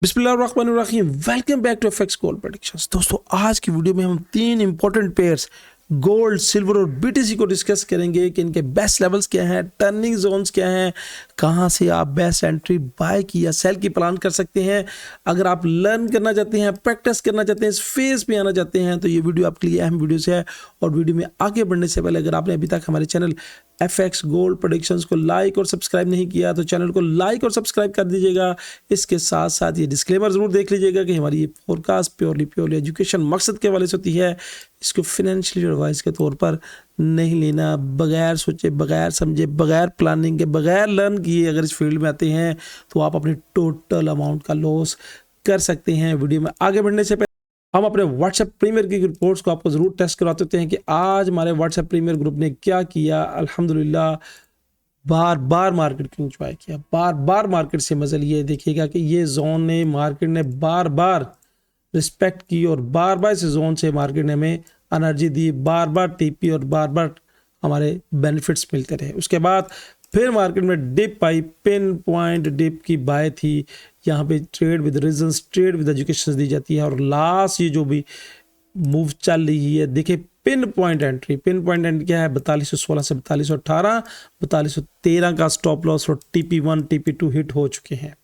बिस्मिल्लाहिर्रहमानिर्रहीम। Welcome back to FX gold predictions. दोस्तों आज की वीडियो में हम तीन इंपॉर्टेंट पेयर्स गोल्ड, सिल्वर और बीटीसी को डिस्कस करेंगे कि इनके बेस्ट लेवल्स क्या हैं, टर्निंग जोन्स क्या हैं, कहां से आप बेस्ट एंट्री बाय की या सेल की प्लान कर सकते हैं। अगर आप लर्न करना चाहते हैं, प्रैक्टिस करना चाहते हैं, इस फेज में आना चाहते हैं तो ये वीडियो आपके लिए अहम वीडियो है। और वीडियो में आगे बढ़ने से पहले अगर आपने अभी तक हमारे चैनल एफएक्स गोल्ड प्रेडिक्शंस को लाइक और सब्सक्राइब नहीं किया तो चैनल को लाइक और सब्सक्राइब कर दीजिएगा। इसके साथ साथ ये डिस्क्लेमर जरूर देख लीजिएगा कि हमारी ये फोरकास्ट प्योरली एजुकेशन मकसद के हवाले से होती है। इसको फाइनेंशियल एडवाइस के तौर पर नहीं लेना। बगैर सोचे, बगैर समझे, बगैर प्लानिंग के, बगैर लर्न किए अगर इस फील्ड में आते हैं तो आप अपनी टोटल अमाउंट का लॉस कर सकते हैं। वीडियो में आगे बढ़ने से हम अपने व्हाट्सएप प्रीमियर की रिपोर्ट्स को आपको ज़रूर टेस्ट करवाते होते हैं कि आज हमारे व्हाट्सएप प्रीमियर ग्रुप ने क्या किया। अल्हम्दुलिल्लाह बार बार मार्केट को एंजॉय किया, बार बार मार्केट से मजा लिए। देखिएगा कि ये जोन ने, मार्केट ने बार बार रिस्पेक्ट की और बार बार इस जोन से मार्केट ने हमें एनर्जी दी, बार बार टीपी और बार बार हमारे बेनिफिट्स मिलते रहे। उसके बाद फिर मार्केट में डिप आई, पिन पॉइंट डिप की बाय थी। यहाँ पे trade with reasons, trade with education दी जाती है। और लास्ट ये जो भी मूव चल रही है, देखिए pin point entry, pin point entry क्या है, 4216 से 4218, 4213 का स्टॉप लॉस और TP1 TP2 हिट हो चुके हैं।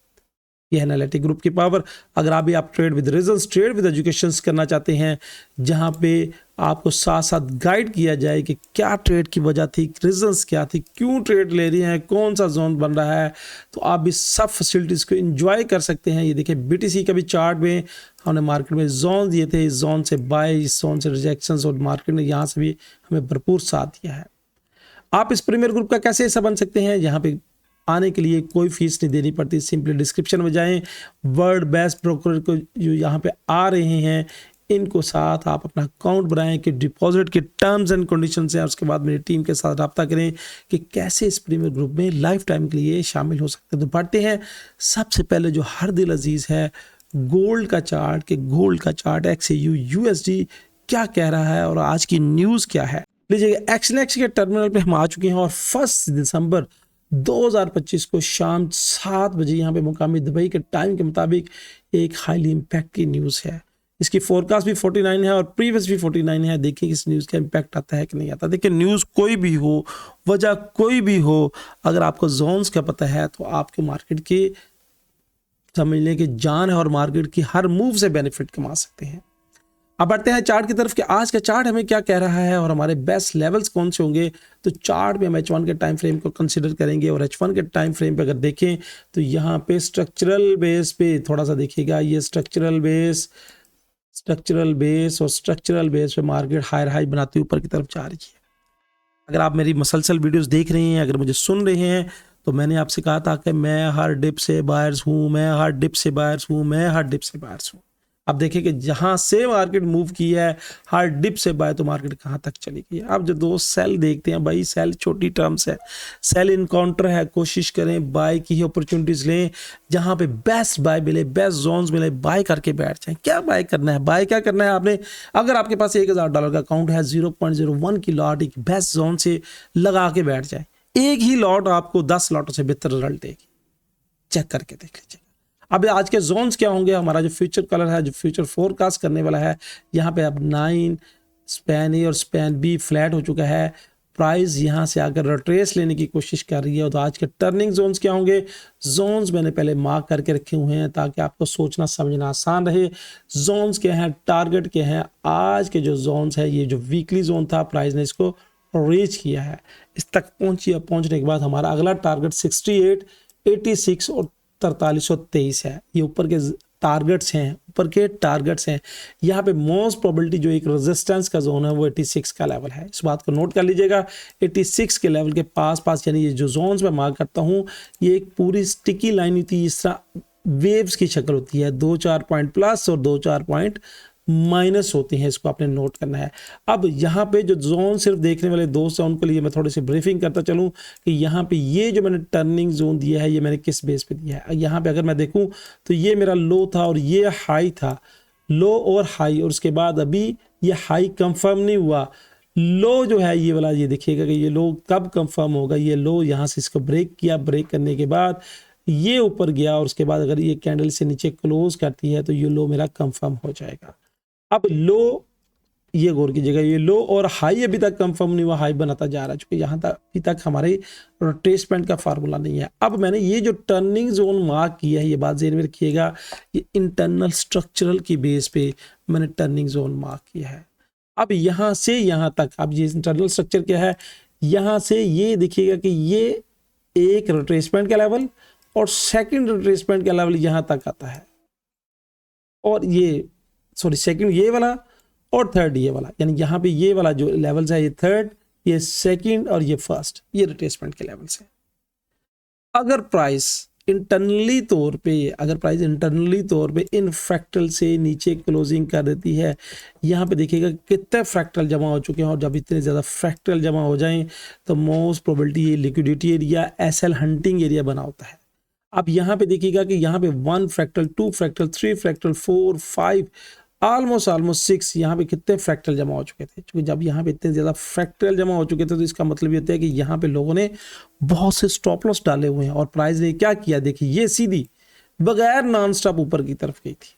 ये है एनालिटिक ग्रुप की पावर। अगर आप trade with reasons, trade with educations करना चाहते हैं जहां पे आपको साथ साथ गाइड किया जाए कि क्या ट्रेड की वजह थी, रीजंस क्या थी, क्यों ट्रेड ले रही हैं, कौन सा जोन बन रहा है, तो आप भी सब फैसिलिटीज़ को एंजॉय कर सकते हैं। ये देखिए BTC का भी चार्ट में हमने मार्केट में जोन दिए थे, इस जोन से बाय, इस जोन से रिजेक्शंस, और मार्केट ने यहाँ से भी हमें भरपूर साथ दिया है। आप इस प्रीमियर ग्रुप का कैसे हिस्सा बन सकते हैं? यहाँ पे आने के लिए कोई फीस नहीं देनी पड़ती। सिंपली डिस्क्रिप्शन में जाएं, वर्ल्ड बेस्ट ब्रोकर को जो यहाँ पे आ रहे हैं इनको साथ आप अपना अकाउंट बनाएं कि डिपॉजिट के टर्म्स एंड कंडीशंस हैं। उसके बाद मेरी टीम के साथ रब्ता करें कि कैसे इस प्रीमियर ग्रुप में लाइफ टाइम के लिए शामिल हो सकते हैं। तो बढ़ते हैं सबसे पहले जो हर दिल अजीज़ है, गोल्ड का चार्ट, कि गोल्ड का चार्ट XAU USD क्या कह रहा है और आज की न्यूज़ क्या है। लीजिएगा XNX के टर्मिनल पे हम आ चुके हैं और 1 दिसंबर 2025 को शाम 7 बजे यहाँ पे मुकामी दुबई के टाइम के मुताबिक एक हाईली इम्पैक्ट की न्यूज़ है। इसकी फोरकास्ट भी 49 है और प्रीवियस भी 49 है। देखिए इस न्यूज़ का इम्पैक्ट आता है कि नहीं आता। देखिए न्यूज़ कोई भी हो, वजह कोई भी हो, अगर आपको जोन्स का पता है तो आपके मार्केट के समझने की जान है और मार्केट की हर मूव से बेनिफिट कमा सकते हैं। अब बढ़ते हैं चार्ट की तरफ कि आज का चार्ट हमें क्या कह रहा है और हमारे बेस्ट लेवल्स कौन से होंगे। तो चार्ट में हम H1 के टाइम फ्रेम को कंसीडर करेंगे और H1 के टाइम फ्रेम पे अगर देखें तो यहाँ पे स्ट्रक्चरल बेस पे थोड़ा सा देखिएगा, ये स्ट्रक्चरल बेस और स्ट्रक्चरल बेस पे मार्केट हायर हाई बनाती ऊपर की तरफ जा रही है। अगर आप मेरी मसलसल वीडियोस देख रहे हैं, अगर मुझे सुन रहे हैं, तो मैंने आपसे कहा था कि मैं हर डिप से बायर्स हूँ, मैं हर डिप से बायर्स हूँ, मैं हर डिप से बायर्स हूँ। अब देखिए कि जहां से मार्केट मूव की है हर डिप से बाय, तो मार्केट कहां तक चली गई है। अब जो दो सेल देखते हैं भाई, सेल छोटी टर्म्स है, सेल इनकाउंटर है। कोशिश करें बाय की ही अपॉर्चुनिटीज लें, जहां पे बेस्ट बाय मिले, बेस्ट जोन्स मिले, बाय करके बैठ जाएं। क्या बाय करना है, बाय क्या करना है आपने? अगर आपके पास $1000 का अकाउंट है, 0.01 की लॉट एक बेस्ट जोन से लगा के बैठ जाए। एक ही लॉट आपको 10 लॉटों से बेहतर रिजल्ट देगी। चेक करके देख लीजिए। अब आज के जोन्स क्या होंगे, हमारा जो फ्यूचर कलर है, जो फ्यूचर फोरकास्ट करने वाला है, यहाँ पे अब 9 स्पैन A और स्पैन B फ्लैट हो चुका है। प्राइस यहाँ से आकर रिट्रेस लेने की कोशिश कर रही है। तो आज के टर्निंग जोन्स क्या होंगे, जोन्स मैंने पहले मार्क करके रखे हुए हैं ताकि आपको सोचना समझना आसान रहे। जोन्स क्या हैं, टारगेट क्या हैं। आज के जो जोन्स है, ये जो वीकली जोन था, प्राइस ने इसको रीच किया है, इस तक पहुंची। पहुंचने के बाद हमारा अगला टारगेट 68, 86 और 4323 है। ये ऊपर के टारगेट्स हैं, यहाँ पे मोस्ट प्रोबेबिलिटी जो एक रेजिस्टेंस का जोन है वो 86 का लेवल है। इस बात को नोट कर लीजिएगा। 86 के लेवल के पास यानी ये जो जोन्स में मार्क करता हूँ, ये एक पूरी स्टिकी लाइन होती है, इस तरह वेव्स की शक्ल होती है। 2-4 पॉइंट प्लस और 2-4 पॉइंट माइनस होती हैं, इसको आपने नोट करना है। अब यहाँ पे जो जोन सिर्फ देखने वाले दोस्त हैं उनके लिए मैं थोड़ी सी ब्रीफिंग करता चलूँ कि यहाँ पे ये जो मैंने टर्निंग जोन दिया है, ये मैंने किस बेस पे दिया है। यहाँ पे अगर मैं देखूँ तो ये मेरा लो था और ये हाई था, लो और हाई, और उसके बाद अभी ये हाई कंफर्म नहीं हुआ। लो जो है ये वाला, ये देखिएगा कि ये लो कब कंफर्म होगा। ये लो यहाँ से इसको ब्रेक किया, ब्रेक करने के बाद ये ऊपर गया और उसके बाद अगर ये कैंडल से नीचे क्लोज करती है तो ये लो मेरा कंफर्म हो जाएगा। अब लो ये गौर कीजिएगा, ये लो और हाई अभी तक कंफर्म नहीं हुआ, हाई बनाता जा रहा है, क्योंकि यहाँ तक अभी तक हमारे रिट्रेसमेंट का फार्मूला नहीं है। अब मैंने ये जो टर्निंग जोन मार्क किया है, ये बात ज़हन में रखिएगा, ये इंटरनल स्ट्रक्चरल की बेस पे मैंने टर्निंग जोन मार्क किया है। अब यहाँ से यहाँ तक, अब ये इंटरनल स्ट्रक्चर क्या है, यहाँ से ये देखिएगा कि ये एक रिट्रेसमेंट का लेवल और सेकंड रिट्रेसमेंट का लेवल यहाँ तक आता है, और ये सॉरी सेकंड ये वाला और थर्ड ये वाला, यानी यहाँ पे ये वाला जो लेवल्स है, ये थर्ड, ये सेकंड और ये फर्स्ट, ये रिट्रेसमेंट के लेवल्स हैं। अगर प्राइस इंटरनली तौर पे इन फ्रैक्टल से नीचे क्लोजिंग कर देती है, यहाँ पे देखिएगा कितने फ्रैक्टल जमा हो चुके हैं, और जब इतने ज़्यादा फ्रैक्टल जमा हो जाएं तो मोस्ट प्रोबेबिलिटी ये liquidity area, SL hunting area बना होता है। अब यहाँ पे देखिएगा कि यहाँ पे 1 फ्रैक्टल, 2 फ्रैक्टल, 3 फ्रैक्टल, 4, 5, ऑलमोस्ट 6 यहाँ पे कितने फ्रैक्टल जमा हो चुके थे। क्योंकि जब यहाँ पे इतने ज़्यादा फ्रैक्टल जमा हो चुके थे तो इसका मतलब ये होता है कि यहाँ पे लोगों ने बहुत से स्टॉप लॉस डाले हुए हैं, और प्राइस ने क्या किया, देखिए ये सीधी बगैर नॉन स्टॉप ऊपर की तरफ गई थी।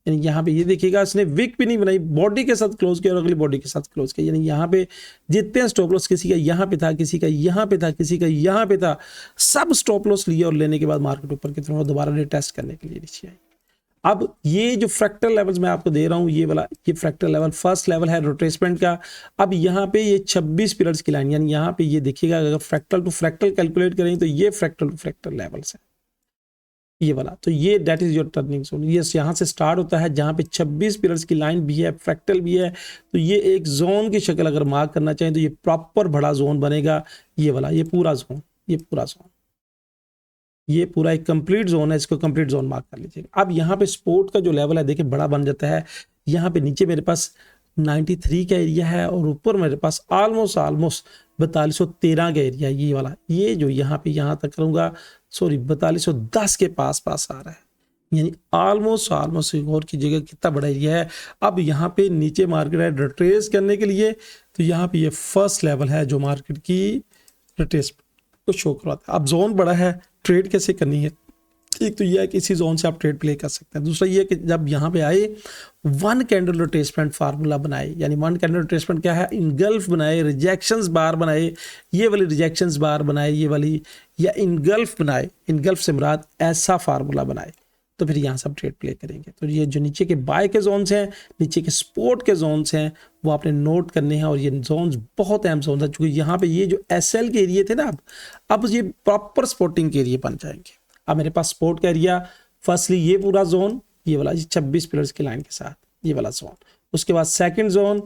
यानी यहाँ पे ये देखिएगा इसने विक भी नहीं बनाई, बॉडी के साथ क्लोज किया और अगली बॉडी के साथ क्लोज किया। यानी यहाँ पे जितने स्टॉप लॉस, किसी का यहाँ पे था, किसी का यहाँ पे था, किसी का यहाँ पे था, सब स्टॉप लॉस लिए और लेने के बाद मार्केट ऊपर की तरफ दोबारा रिटेस्ट करने के लिए नीचे आई। अब ये जो फ्रैक्टल लेवल्स मैं आपको दे रहा हूँ, ये वाला ये फ्रैक्टल लेवल फर्स्ट लेवल है रिट्रेसमेंट का। अब यहाँ पे ये 26 पीरियड्स की लाइन, यानी यहाँ पे ये देखिएगा अगर फ्रैक्टल टू फ्रैक्टल कैलकुलेट करें तो ये फ्रैक्टल टू फ्रैक्टल लेवल्स है ये वाला। तो ये that is your turning zone. ये यहाँ से स्टार्ट होता है जहाँ पे 26 पीरियड्स की लाइन भी है, फ्रैक्टल भी है। तो ये एक जोन की शक्ल अगर मार्क करना चाहें तो ये प्रॉपर बड़ा जोन बनेगा, ये वाला, ये पूरा जोन, ये पूरा जोन, ये पूरा एक कंप्लीट जोन है, इसको कंप्लीट जोन मार्क कर लीजिएगा। अब यहाँ पे सपोर्ट का जो लेवल है देखिए बड़ा बन जाता है। यहाँ पे नीचे मेरे पास 93 का एरिया है और ऊपर मेरे पास ऑलमोस्ट 4213 का एरिया है, ये वाला, ये जो यहाँ पे यहाँ तक करूँगा, सॉरी 4210 के पास आ रहा है, यानी ऑलमोस्ट गौर कीजिएगा कितना बड़ा एरिया है। अब यहाँ पे नीचे मार्केट है रिट्रेस करने के लिए, तो यहाँ पे ये फर्स्ट लेवल है जो मार्केट की रिट्रेस को शो करवाता है। अब जोन बड़ा है, ट्रेड कैसे करनी है, एक तो ये है कि इसी जोन से आप ट्रेड प्ले कर सकते हैं। दूसरा ये है कि जब यहाँ पे आए 1 कैंडल रिट्रेसमेंट फार्मूला बनाए, यानी 1 कैंडल रिट्रेसमेंट क्या है, इनगल्फ बनाए, रिजेक्शंस बार बनाए, ये वाली रिजेक्शंस बार बनाए, ये वाली, या इनगल्फ बनाए, इनगल्फ से मुराद ऐसा फार्मूला बनाए, तो फिर यहाँ से आप ट्रेड प्ले करेंगे। तो ये जो नीचे के बाय के जोन्स हैं, नीचे के सपोर्ट के जोन्स हैं, वो आपने नोट करने हैं, और ये जोन्स बहुत अहम जोन है, क्योंकि यहाँ पे ये जो एसएल के एरिया थे ना, अब ये प्रॉपर सपोर्टिंग के एरिया बन जाएंगे। अब मेरे पास सपोर्ट का एरिया फर्स्टली ये पूरा जोन, ये वाला 26 पिलर्स की लाइन के साथ ये वाला जोन, उसके बाद सेकंड जोन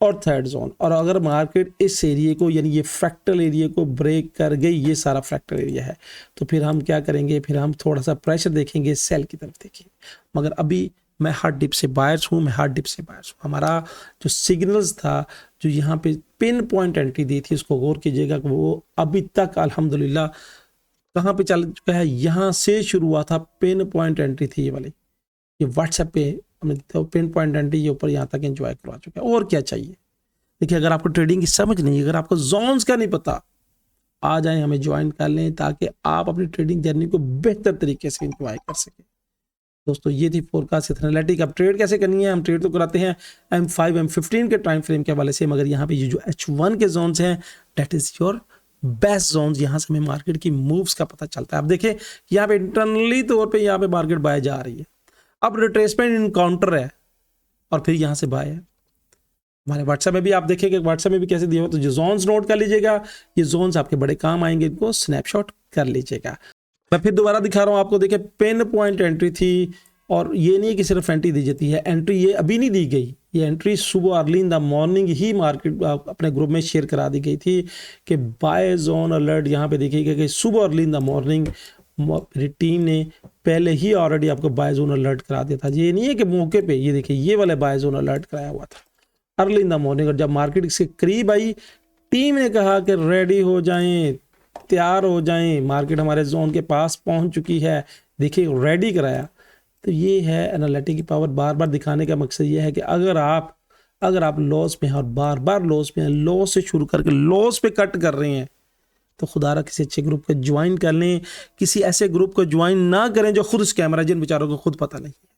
और थर्ड जोन। और अगर मार्केट इस एरिया को, यानी ये फ्रैक्टल एरिया को ब्रेक कर गई, ये सारा फ्रैक्टल एरिया है, तो फिर हम क्या करेंगे, फिर हम थोड़ा सा प्रेशर देखेंगे, सेल की तरफ देखेंगे। मगर अभी मैं हार्ड डिप से बायर्स हूँ, हमारा जो सिग्नल्स था, जो यहाँ पे पिन पॉइंट एंट्री दी थी, उसको गौर कीजिएगा कि वो अभी तक अल्हम्दुलिल्लाह कहाँ पे चल चुका है, यहाँ से शुरू हुआ था, पिन पॉइंट एंट्री थी ये वाली, ये व्हाट्सएप पे हमने तो पिन पॉइंट एंट्री ये ऊपर यहाँ तक एंजॉय करवा चुका है। और क्या चाहिए, देखिए अगर आपको ट्रेडिंग की समझ नहीं, अगर आपको जोन्स का नहीं पता, आ जाएं, हमें ज्वाइन कर लें, ताकि आप अपनी ट्रेडिंग जर्नी को बेहतर तरीके से एंजॉय कर सकें। दोस्तों ये थी फोरकास्ट एनालिटिक। अब ट्रेड कैसे करनी है, हम ट्रेड तो कराते हैं M5 M15 के टाइम फ्रेम के हवाले से, मगर यहाँ पे ये जो H1 के जोन्स हैं, that is your best zones. यहाँ से हमें मार्केट की मूव्स का पता चलता है। अब देखिए यहाँ पे इंटरनली तौर पे यहाँ पे मार्केट बाय जा रही है, अब रिट्रेसमेंट इनकाउंटर है और फिर यहाँ से बाय है। हमारे व्हाट्सएप में भी आप देखेंगे, व्हाट्सएप में भी कैसे दिया हो, तो जो जोन्स नोट कर लीजिएगा, ये जोन्स आपके बड़े काम आएंगे, इनको स्नैपशॉट कर लीजिएगा। मैं फिर दोबारा दिखा रहा हूँ आपको, देखिए पिन पॉइंट एंट्री थी, और ये नहीं कि सिर्फ एंट्री दी जाती है, एंट्री ये अभी नहीं दी गई, ये एंट्री सुबह early in the morning he market अपने ग्रुप में शेयर करा दी गई थी कि बाय जोन अलर्ट। यहाँ पे देखिएगा कि सुबह अर्ली इन द मॉर्निंग मेरी टीम ने पहले ही ऑलरेडी आपको बाय जोन अलर्ट करा दिया था। ये नहीं है कि मौके पे, ये देखिए ये वाले बाय जोन अलर्ट कराया हुआ था अर्ली इन द मॉर्निंग, और जब मार्केट इसके करीब आई, टीम ने कहा कि रेडी हो जाएं, तैयार हो जाएं, मार्केट हमारे जोन के पास पहुंच चुकी है, देखिए रेडी कराया। तो ये है एनालिटिक की पावर। बार बार दिखाने का मकसद ये है कि अगर आप लॉस में हैं और बार बार लॉस में हैं, लॉस से शुरू करके लॉस पे कट कर रहे हैं, तो खुदा रहा किसी अच्छे ग्रुप को ज्वाइन कर लें, किसी ऐसे ग्रुप को ज्वाइन ना करें जो खुद स्कैमर है, जिन बेचारों को खुद पता नहीं है।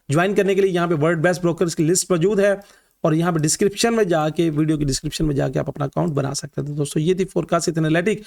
ज्वाइन करने के लिए यहाँ पे वर्ल्ड बेस्ट ब्रोकर्स की लिस्ट मौजूद है और यहाँ पे डिस्क्रिप्शन में जाके, वीडियो की डिस्क्रिप्शन में जाके आप अपना अकाउंट बना सकते हैं। तो दोस्तों ये थी फोरकास्ट एनालिटिक।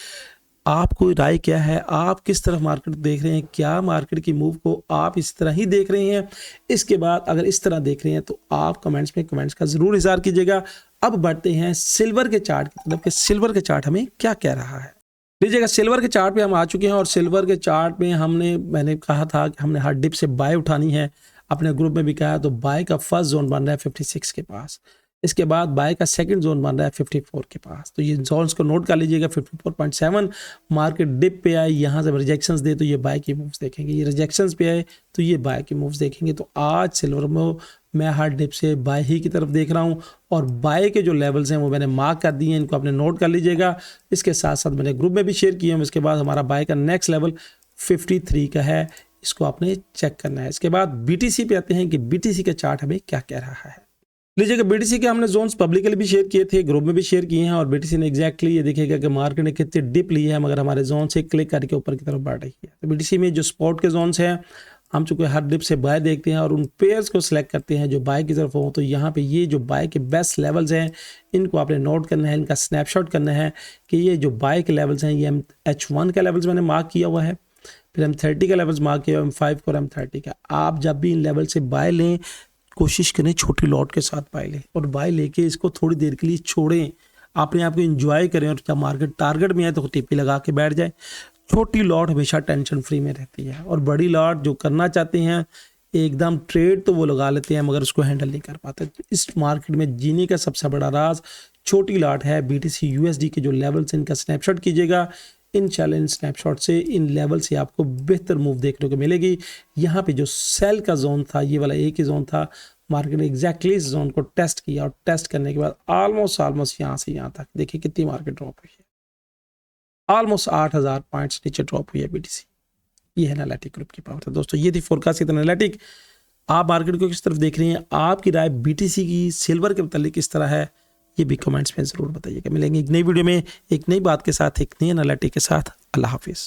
आपको राय क्या है, आप किस तरफ मार्केट देख रहे हैं, क्या मार्केट की मूव को आप इस तरह ही देख रहे हैं? इसके बाद अगर इस तरह देख रहे हैं तो आप कमेंट्स में कमेंट्स का जरूर इज़हार कीजिएगा। अब बढ़ते हैं सिल्वर के चार्ट की तरफ, सिल्वर के चार्ट हमें क्या कह रहा है। लीजिएगा, सिल्वर के चार्ट पे हम आ चुके हैं और सिल्वर के चार्ट में मैंने कहा था कि हमने हर डिप से बाय उठानी है, अपने ग्रुप में भी कहा। तो बाय का फर्स्ट जोन बन रहा है 56 के पास, इसके बाद बाय का सेकंड जोन बन रहा है 54 के पास। तो ये जोन्स को नोट कर लीजिएगा। 54.7 मार्केट डिप पे आए, यहाँ से रिजेक्शंस दे तो ये बाय की मूव्स देखेंगे, ये रिजेक्शंस पे आए तो ये बाय की मूव्स देखेंगे। तो आज सिल्वर में मैं हर डिप से बाय ही की तरफ देख रहा हूँ और बाय के जो लेवल्स हैं वो मैंने मार्क कर दिए हैं, इनको आपने नोट कर लीजिएगा। इसके साथ साथ मैंने ग्रुप में भी शेयर किए हैं। इसके बाद हमारा बाय का नेक्स्ट लेवल 53 का है, इसको आपने चेक करना है। इसके बाद बीटीसी पे आते हैं कि बीटीसी का चार्ट हमें क्या कह रहा है। लीजिएगा, बीटीसी के हमने जोन्स पब्लिकली भी शेयर किए थे, ग्रुप में भी शेयर किए हैं और बीटीसी ने एग्जैक्टली ये देखिएगा कि मार्केट ने कितनी डिप ली है मगर हमारे जोन से क्लिक करके ऊपर की तरफ बढ़ रही है। तो बीटीसी में जो स्पॉट के जोन्स हैं, हम चूंकि हर डिप से बाय देखते हैं और उन पेयर्स को सिलेक्ट करते हैं जो बाय की तरफ हो। तो यहाँ पे ये जो बाय के बेस्ट लेवल्स हैं इनको आपने नोट करना है, इनका स्नैपशॉट करना है कि ये जो बाय के लेवल्स हैं, ये H1 का लेवल्स मैंने मार्क किया हुआ है, फिर M30 का लेवल्स मार्क किया, M5 और M30 का। आप जब भी इन लेवल से बाय लें, कोशिश करें छोटी लॉट के साथ बाय लें और बाय लेके इसको थोड़ी देर के लिए छोड़ें, अपने आप को एंजॉय करें और जब मार्केट टारगेट में आए तो टिप्पी लगा के बैठ जाए। छोटी लॉट हमेशा टेंशन फ्री में रहती है और बड़ी लॉट जो करना चाहते हैं एकदम ट्रेड तो वो लगा लेते हैं मगर उसको हैंडल नहीं कर पाते। तो इस मार्केट में जीने का सबसे बड़ा राज छोटी लॉट है। BTC USD के जो लेवल्स हैं इनका स्नैपशॉट कीजिएगा। इंशाल्लाह इन स्नैपशॉट से, इन लेवल से आपको बेहतर मूव देखने को मिलेगी। यहाँ पे जो सेल का जोन था, ये वाला एक ही जोन था, मार्केट ने एग्जैक्टली इस जोन को टेस्ट किया और टेस्ट करने के बाद ऑलमोस्ट यहाँ से यहाँ तक देखिए कितनी मार्केट ड्रॉप हुई है। ऑलमोस्ट 8000 पॉइंट्स नीचे ड्रॉप हुई है BTC। ये है एनालिटिक ग्रुप की पावर। तो दोस्तों ये थी फोरकास्ट एनालिटिक। आप मार्केट को किस तरफ देख रहे हैं, आपकी राय BTC की सिल्वर के मतलब किस तरह है, ये भी कमेंट्स में ज़रूर बताइएगा। मिलेंगे एक नई वीडियो में एक नई बात के साथ, एक नई एनालिटिक के साथ। अल्लाह हाफिज़।